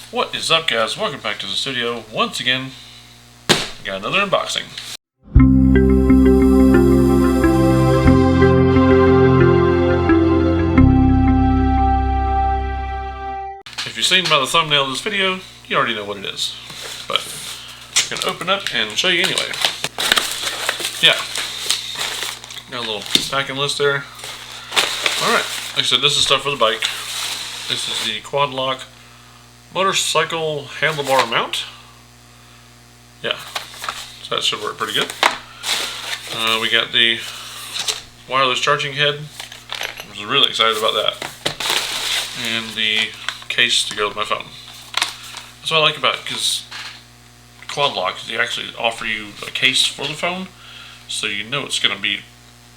What is up, guys? Welcome back to the studio. Once again, got another unboxing. If you've seen by the thumbnail of this video, you already know what it is. But I'm going to open up and show you anyway. Yeah. Got a little packing list there. Alright, like I said, this is stuff for the bike. This is the Quad Lock motorcycle handlebar mount. Yeah, so that should work pretty good. We got the wireless charging head. I was really excited about that. And the case to go with my phone. That's what I like about it, because Quad Lock, they actually offer you a case for the phone, so you know it's going to be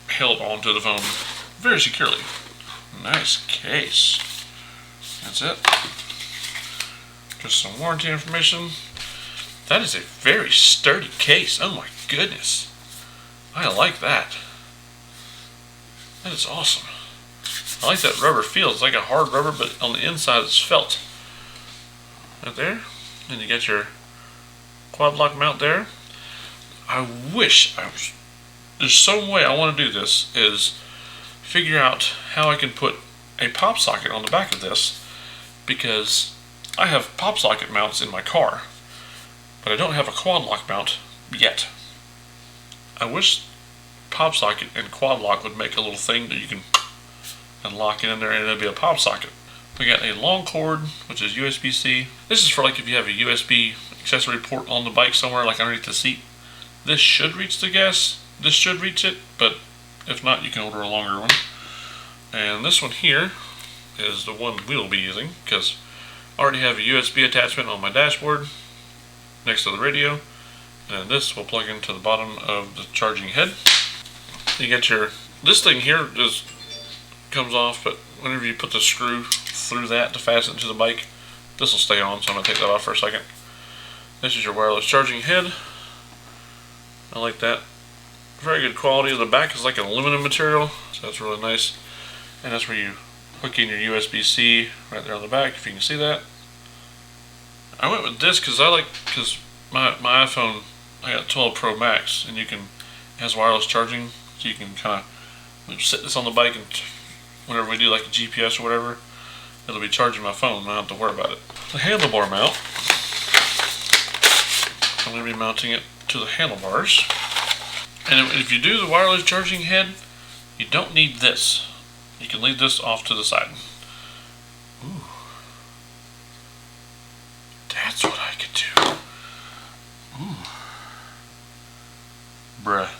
held onto the phone very securely. Nice case. That's it. Just some warranty information. That is a very sturdy case. Oh my goodness. I like that. That is awesome. I like that rubber feel. It's like a hard rubber, but on the inside it's felt. Right there. And you got your Quad Lock mount there. There's some way I want to do this, is figure out how I can put a pop socket on the back of this, because I have pop socket mounts in my car, but I don't have a Quad Lock mount yet. I wish pop socket and Quad Lock would make a little thing that you can lock it in there and it'll be a pop socket. We got a long cord, which is USB-C. This is for like if you have a USB accessory port on the bike somewhere, like underneath the seat. This should reach the gas. This should reach it, but if not, you can order a longer one. And this one here is the one we'll be using, because I already have a USB attachment on my dashboard next to the radio, and this will plug into the bottom of the charging head. You get this thing here just comes off, but whenever you put the screw through that to fasten it to the bike, this will stay on, so I'm going to take that off for a second. This is your wireless charging head. I like that. Very good quality. The back is like an aluminum material, so that's really nice. And that's where you hook in your USB-C right there on the back, if you can see that. I went with this because my iPhone, I got 12 Pro Max, and it has wireless charging, so you can kind of set this on the bike, and whenever we do like a GPS or whatever, it'll be charging my phone, and I don't have to worry about it. The handlebar mount, I'm going to be mounting it to the handlebars. And if you do the wireless charging head, you don't need this. You can leave this off to the side. Ooh. That's what I could do. Ooh. Bruh.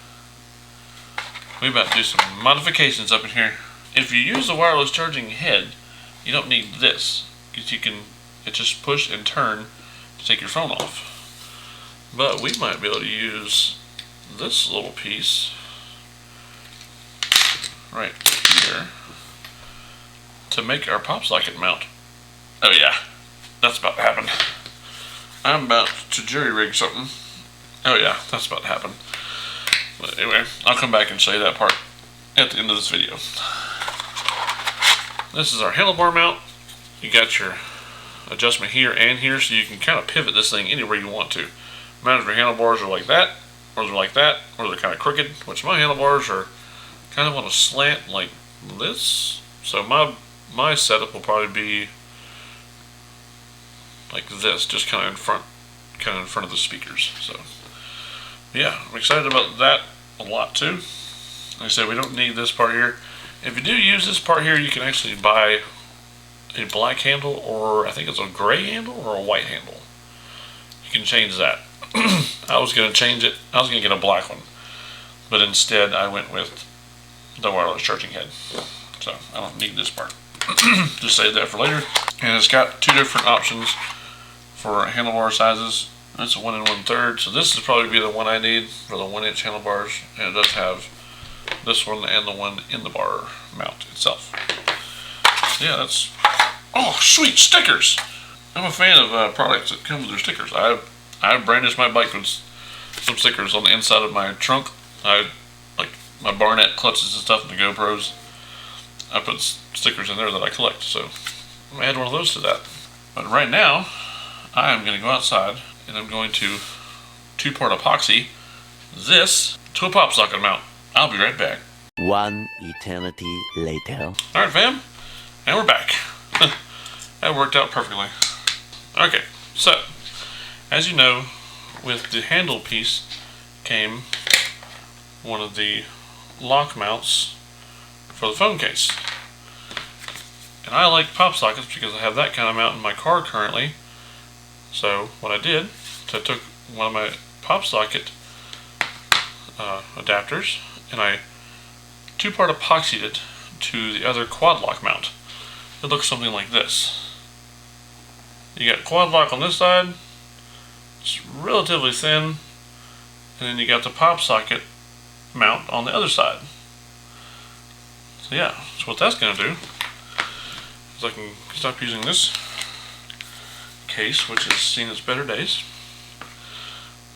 We about to do some modifications up in here. If you use the wireless charging head, you don't need this, because it's just push and turn to take your phone off. But we might be able to use this little piece right here to make our pop socket mount. Oh yeah, that's about to happen. I'm about to jury rig something. Oh yeah, that's about to happen. But anyway, I'll come back and show you that part at the end of this video. This is our handlebar mount. You got your adjustment here and here, so you can kind of pivot this thing anywhere you want to. Matter if your handlebars are like that, or they're like that, or they're kind of crooked, which my handlebars are kind of on a slant like this. So my setup will probably be like this, just kind of in front of the speakers. So yeah, I'm excited about that a lot too. Like I said, we don't need this part here. If you do use this part here, you can actually buy a black handle, or I think it's a gray handle or a white handle. You can change that. I was going to change it. I was going to get a black one, but instead I went with the wireless charging head. So I don't need this part. Just save that for later. And it's got two different options for handlebar sizes. That's a 1 1/3. So this is probably be the one I need for the 1-inch handlebars, and it does have this one and the one in the bar mount itself. So yeah, that's sweet stickers. I'm a fan of products that come with their stickers. I brandished my bike with some stickers on the inside of my trunk. Like my Barnett clutches and stuff, and the GoPros. I put stickers in there that I collect, so I'm gonna add one of those to that. But right now, I am going to go outside and I'm going to two-part epoxy this to a pop socket mount. I'll be right back. One eternity later. Alright fam, and we're back. That worked out perfectly. Okay, so, as you know, with the handle piece came one of the lock mounts for the phone case. And I like pop sockets because I have that kind of mount in my car currently. So what I did is I took one of my pop socket adapters and I two-part epoxied it to the other quad lock mount. It looks something like this. You got quad lock on this side, it's relatively thin, and then you got the pop socket mount on the other side. So yeah, so what that's going to do is I can stop using this case, which has seen its better days.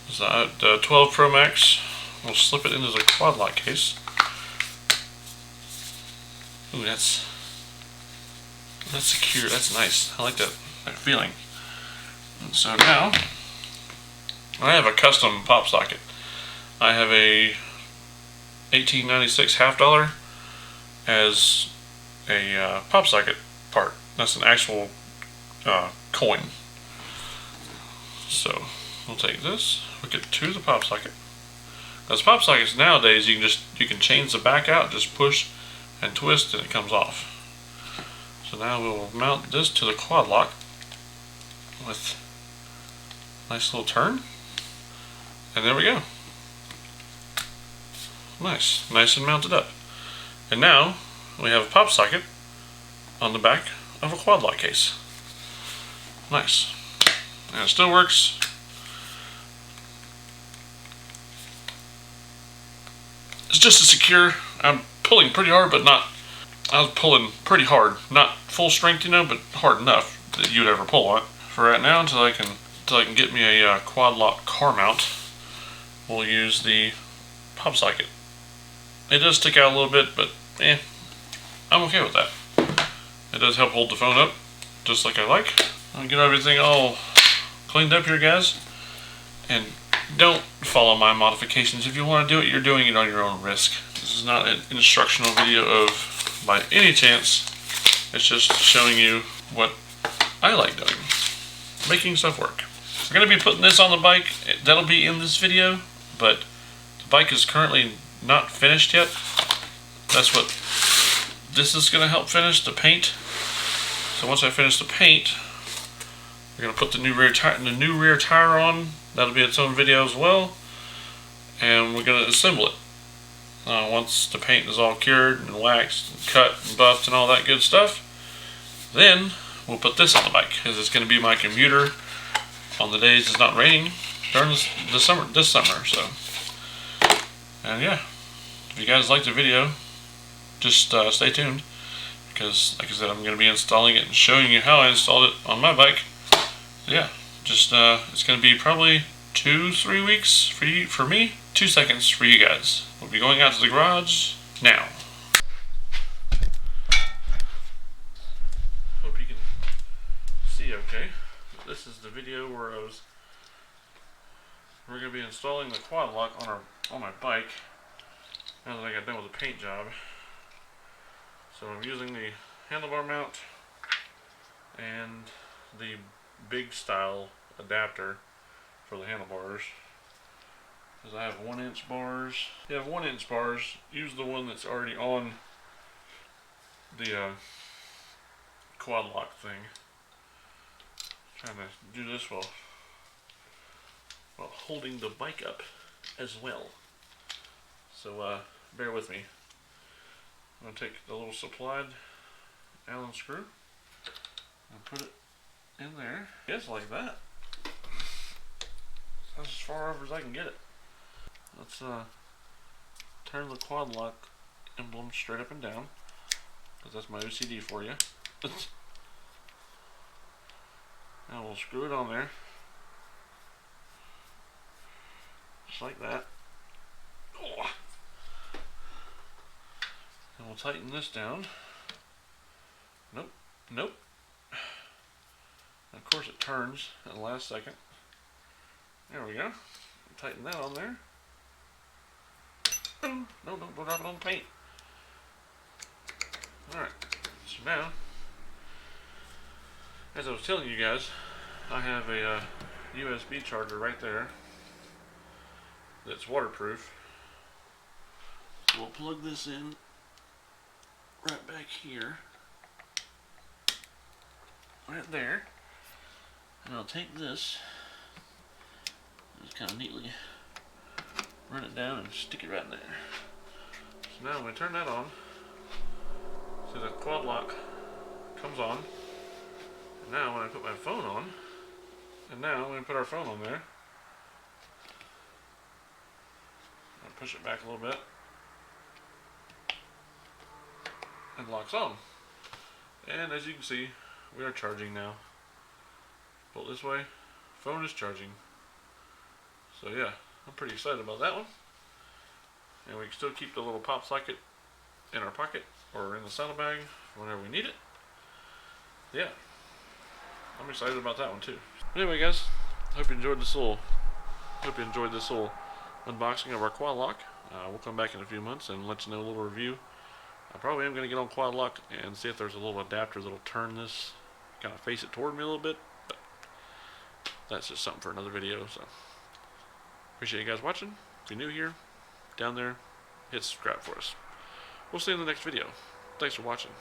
The 12 Pro Max, we'll slip it into the quad lock case. Ooh, that's secure. That's nice. I like that feeling. And so now I have a custom pop socket. I have a 1896 half dollar as a pop socket part. That's an actual coin. So we'll take this, hook it to the pop socket. Because pop sockets nowadays you can change the back out, just push and twist and it comes off. So now we'll mount this to the quad lock with a nice little turn. And there we go. Nice and mounted up. And now we have a pop socket on the back of a quad lock case. Nice. And it still works. It's just as secure. I'm pulling pretty hard, but not. I was pulling pretty hard, not full strength, but hard enough that you'd ever pull on it. For right now, until I can get me a quad lock car mount, we'll use the pop socket. It does stick out a little bit, but I'm okay with that. It does help hold the phone up, just like I like. I'll get everything all cleaned up here, guys. And don't follow my modifications. If you want to do it, you're doing it on your own risk. This is not an instructional video by any chance. It's just showing you what I like doing. Making stuff work. We're going to be putting this on the bike. That'll be in this video, but the bike is currently not finished yet. That's what this is going to help finish, the paint. So once I finish the paint, we're going to put the new rear tire on. That'll be its own video as well. And we're going to assemble it. Once the paint is all cured and waxed and cut and buffed and all that good stuff, then we'll put this on the bike, because it's going to be my commuter on the days it's not raining during this summer. So, and yeah, if you guys liked the video, just stay tuned, because like I said, I'm going to be installing it and showing you how I installed it on my bike. Yeah, just it's going to be probably 2-3 weeks for me, 2 seconds for you guys. We'll be going out to the garage now. Hope you can see okay. This is the video where we're going to be installing the quad lock on my bike now that I got done with the paint job. So I'm using the handlebar mount and the big style adapter for the handlebars. Because I have 1-inch bars. If you have 1-inch bars, use the one that's already on the quad lock thing. Trying to do this while holding the bike up as well. So bear with me. I'm going to take the little supplied Allen screw and put it in there. Just like that. That's as far over as I can get it. Let's turn the quad lock emblem straight up and down, because that's my OCD for you. Now we'll screw it on there, just like that. Oh. And we'll tighten this down. Nope. Of course it turns at the last second. There we go. Tighten that on there. Boom. No, don't drop it on the paint. Alright, so now, as I was telling you guys, I have a USB charger right there that's waterproof. So we'll plug this in right back here. Right there. And I'll take this, just kind of neatly run it down and stick it right in there. So now when we turn that on, see the quad lock comes on. And now when I put my phone on, and now when we put our phone on there, I'll push it back a little bit, and locks on. And as you can see, we are charging now. Pull it this way, phone is charging. So yeah, I'm pretty excited about that one. And we can still keep the little pop socket in our pocket or in the saddlebag whenever we need it. Yeah, I'm excited about that one too. Anyway, guys, hope you enjoyed this little unboxing of our quad lock. We'll come back in a few months and let you know a little review. I probably am going to get on quad lock and see if there's a little adapter that'll turn this, kind of face it toward me a little bit. But that's just something for another video. So appreciate you guys watching. If you're new here, down there, hit subscribe for us. We'll see you in the next video. Thanks for watching.